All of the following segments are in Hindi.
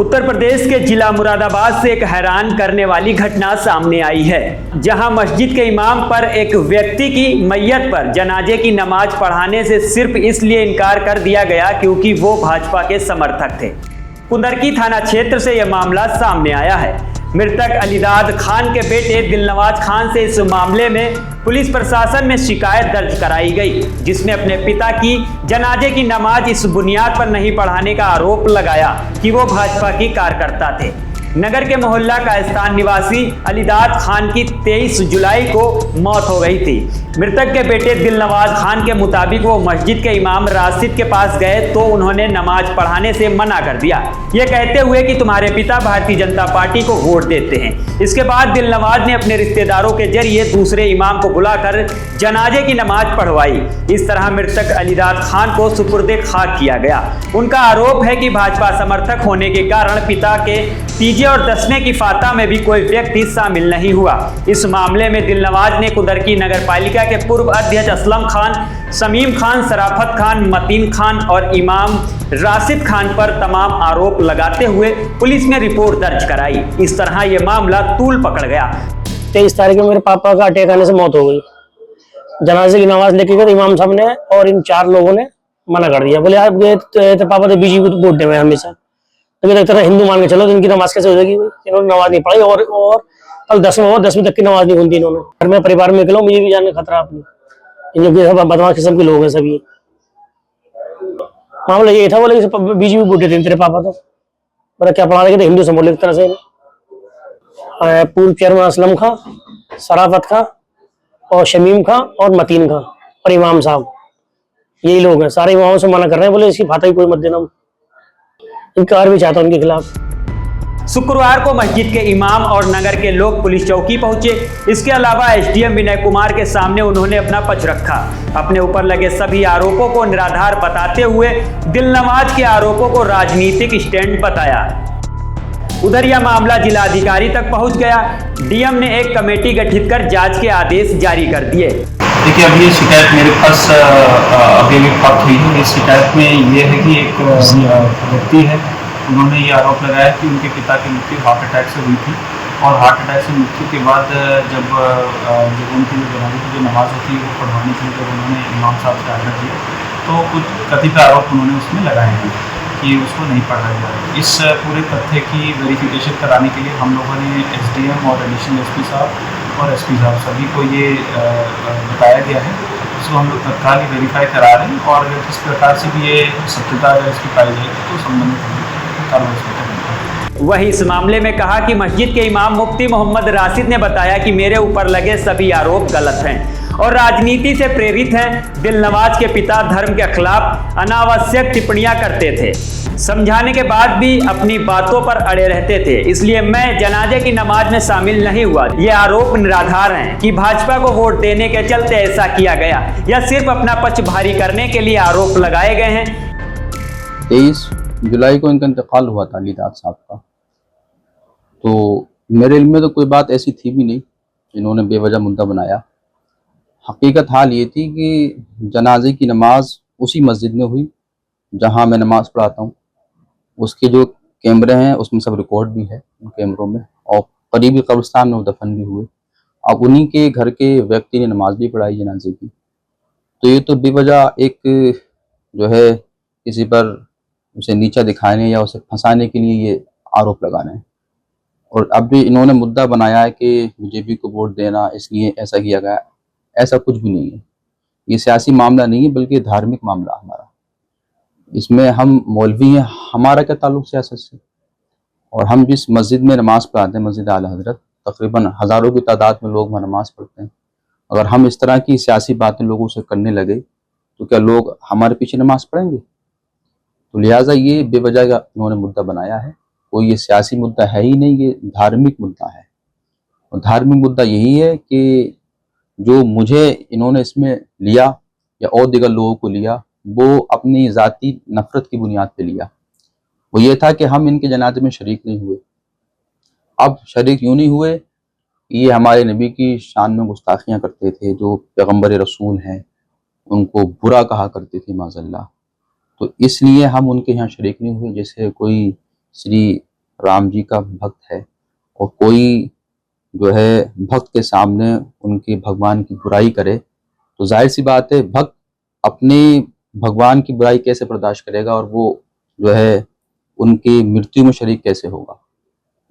उत्तर प्रदेश के जिला मुरादाबाद से एक हैरान करने वाली घटना सामने आई है, जहां मस्जिद के इमाम पर एक व्यक्ति की मैयत पर जनाजे की नमाज पढ़ाने से सिर्फ इसलिए इनकार कर दिया गया क्योंकि वो भाजपा के समर्थक थे। कुंदरकी थाना क्षेत्र से यह मामला सामने आया है। मृतक अलीदाद खान के बेटे दिलनवाज खान से इस मामले में पुलिस प्रशासन में शिकायत दर्ज कराई गई, जिसने अपने पिता की जनाजे की नमाज इस बुनियाद पर नहीं पढ़ाने का आरोप लगाया कि वो भाजपा की कार्यकर्ता थे। नगर के मोहल्ला का स्थान निवासी अलीदाद खान की 23 जुलाई को मौत हो गई थी। मृतक के बेटे दिलनवाज खान के मुताबिक वो मस्जिद के इमाम राशिद के पास गए तो उन्होंने नमाज पढ़ाने से मना कर दिया, ये कहते हुए कि तुम्हारे पिता भारतीय जनता पार्टी को वोट देते हैं। इसके बाद दिलनवाज ने अपने रिश्तेदारों के जरिए दूसरे इमाम को बुलाकर जनाजे की नमाज पढ़वाई। इस तरह मृतक अलीदाद खान को सुपुर्दे खाक किया गया। उनका आरोप है कि भाजपा समर्थक होने के कारण पिता के तीजे और दसवें की फाता में भी कोई व्यक्ति शामिल नहीं हुआ। इस मामले में दिलनवाज ने कुंदरकी नगर पालिका के पूर्व अध्यक्ष असलम खान, शमीम खान, शराफत खान, मतीन खान और इमाम राशिद खान पर तमाम आरोप लगाते हुए पुलिस में रिपोर्ट दर्ज कराई। इस तरह यह मामला तूल पकड़ गया। 23 तारीख को मेरे पापा का अटैक आने से मौत हो गई। जनाजे की नमाज लेके गए इमाम साहब ने और इन 4 लोगों ने मना कर दिया। बोले आप गए तो पापा तो बीजेपी को वोट देवे हमेशा, लेकिन एक तरह हिंदू मान के चलो तो इनकी नमाज कैसे हो जाएगी? इन्होंने नमाज नहीं पढ़ी और कल 10वीं तक की नमाज नहीं होती इन्होंने। घर में परिवार में निकलो, मुझे भी जाने खतरा अपनी। इन लोग सब बदमाश किस्म के लोग हैं सभी। मामला ये था, बोले बीजेपी वोट देते तेरे पापा तो बोला क्या पढ़ा रहे थे हिंदू से, बोले एक तरह से। पूर्व चेयरमैन असलम खां, शराफत खां और शमीम खां और मतीन खां और इमाम साहब, यही लोग हैं। सारे इमामों से मना कर रहे हैं, बोले इसकी फाता ही कोई मत देना। इनकार भी चाहता उनके खिलाफ। शुक्रवार को मस्जिद के इमाम और नगर के लोग पुलिस चौकी पहुंचे। इसके अलावा एसडीएम विनय कुमार के सामने उन्होंने अपना पक्ष रखा। अपने ऊपर लगे सभी आरोपों को निराधार बताते हुए दिलनवाज के आरोपों को राजनीतिक स्टैंड बताया। उधर यह मामला जिलाधिकारी तक पहुंच गया। डीएम ने एक कमेटी गठित कर जांच के आदेश जारी कर दिए। देखिए, अभी ये शिकायत मेरे पास अभी प्राप्त हुई है। इस शिकायत में ये है कि एक व्यक्ति है, उन्होंने ये आरोप लगाया कि उनके पिता की मृत्यु हार्ट अटैक से हुई थी और हार्ट अटैक से मृत्यु के बाद जब उनकी जनाजे की जो नमाज होती है वो पढ़वाने के लिए जब उन्होंने इमाम साहब से आग्रह किया तो कुछ कथित आरोप उन्होंने उसमें लगाए हैं कि उसको नहीं पढ़ाया जा रहा है। इस पूरे तथ्य की वेरिफिकेशन कराने के लिए हम लोगों ने एसडीएम और एडिशनल एसपी साहब और एसपी साहब सभी को ये बताया गया है। इसको हम लोग तत्काल ही वेरीफाई करा रहे हैं और अगर किस प्रकार से भी ये सत्यता अगर इसकी पाई जाएगी तो संबंधित कार्रवाई करेंगे। वही इस मामले में कहा कि मस्जिद के इमाम मुफ्ती मोहम्मद राशिद ने बताया कि मेरे ऊपर लगे सभी आरोप गलत हैं और राजनीति से प्रेरित हैं। दिलनवाज के पिता धर्म के खिलाफ अनावश्यक टिप्पणियां करते थे, समझाने के बाद भी अपनी बातों पर अड़े रहते थे, इसलिए मैं जनाजे की नमाज में शामिल नहीं हुआ। ये आरोप निराधार हैं कि भाजपा को वोट देने के चलते ऐसा किया गया या सिर्फ अपना पक्ष भारी करने के लिए आरोप लगाए गए हैं। 23 जुलाई को इनका इंतकाल हुआ था अलीदाद साहब का, तो मेरे इल्म में तो कोई बात ऐसी थी भी नहीं, इन्होंने बेवजह मुद्दा बनाया। हकीकत हाल ये थी कि जनाजे की नमाज उसी मस्जिद में हुई जहां मैं नमाज पढ़ाता हूँ। उसके जो कैमरे हैं उसमें सब रिकॉर्ड भी है उन कैमरों में, और करीबी कब्रिस्तान में वो दफन भी हुए। अब उन्हीं के घर के व्यक्ति ने नमाज भी पढ़ाई जनाजे की, तो ये तो बेवजह एक जो है किसी पर उसे नीचा दिखाने या उसे फंसाने के लिए ये आरोप लगा रहे हैं। और अब भी इन्होंने मुद्दा बनाया है कि बीजेपी को वोट देना इसलिए ऐसा किया गया। ऐसा कुछ भी नहीं है, ये सियासी मामला नहीं है बल्कि धार्मिक मामला हमारा। इसमें हम मौलवी हैं, हमारा क्या ताल्लुक सियासत से। और हम जिस मस्जिद में नमाज पढ़ाते हैं, मस्जिद आला हजरत, तकरीबन हज़ारों की तादाद में लोग वहाँ नमाज पढ़ते हैं। अगर हम इस तरह की सियासी बातें लोगों से करने लगे तो क्या लोग हमारे पीछे नमाज पढ़ेंगे? तो लिहाजा ये बेवजह का इन्होंने मुद्दा बनाया है। कोई ये सियासी मुद्दा है ही नहीं, ये धार्मिक मुद्दा है। और धार्मिक मुद्दा यही है कि जो मुझे इन्होंने इसमें लिया या और दीगर लोगों को लिया, वो अपनी ज़ाती नफरत की बुनियाद पे लिया। वो ये था कि हम इनके जनाजे में शरीक नहीं हुए। अब शरीक यूँ नहीं हुए, ये हमारे नबी की शान में गुस्ताखियाँ करते थे, जो पैगम्बर रसूल हैं उनको बुरा कहा करते थे माज़अल्लाह। तो इसलिए हम उनके यहाँ शरीक नहीं हुए। जैसे कोई श्री राम जी का भक्त है और कोई जो है भक्त के सामने उनके भगवान की बुराई करे तो जाहिर सी बात है भक्त अपने भगवान की बुराई कैसे बर्दाश्त करेगा और वो जो है उनकी मृत्यु में शरीक कैसे होगा।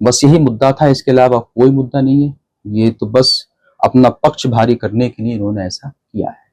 बस यही मुद्दा था, इसके अलावा कोई मुद्दा नहीं है। ये तो बस अपना पक्ष भारी करने के लिए इन्होंने ऐसा किया है।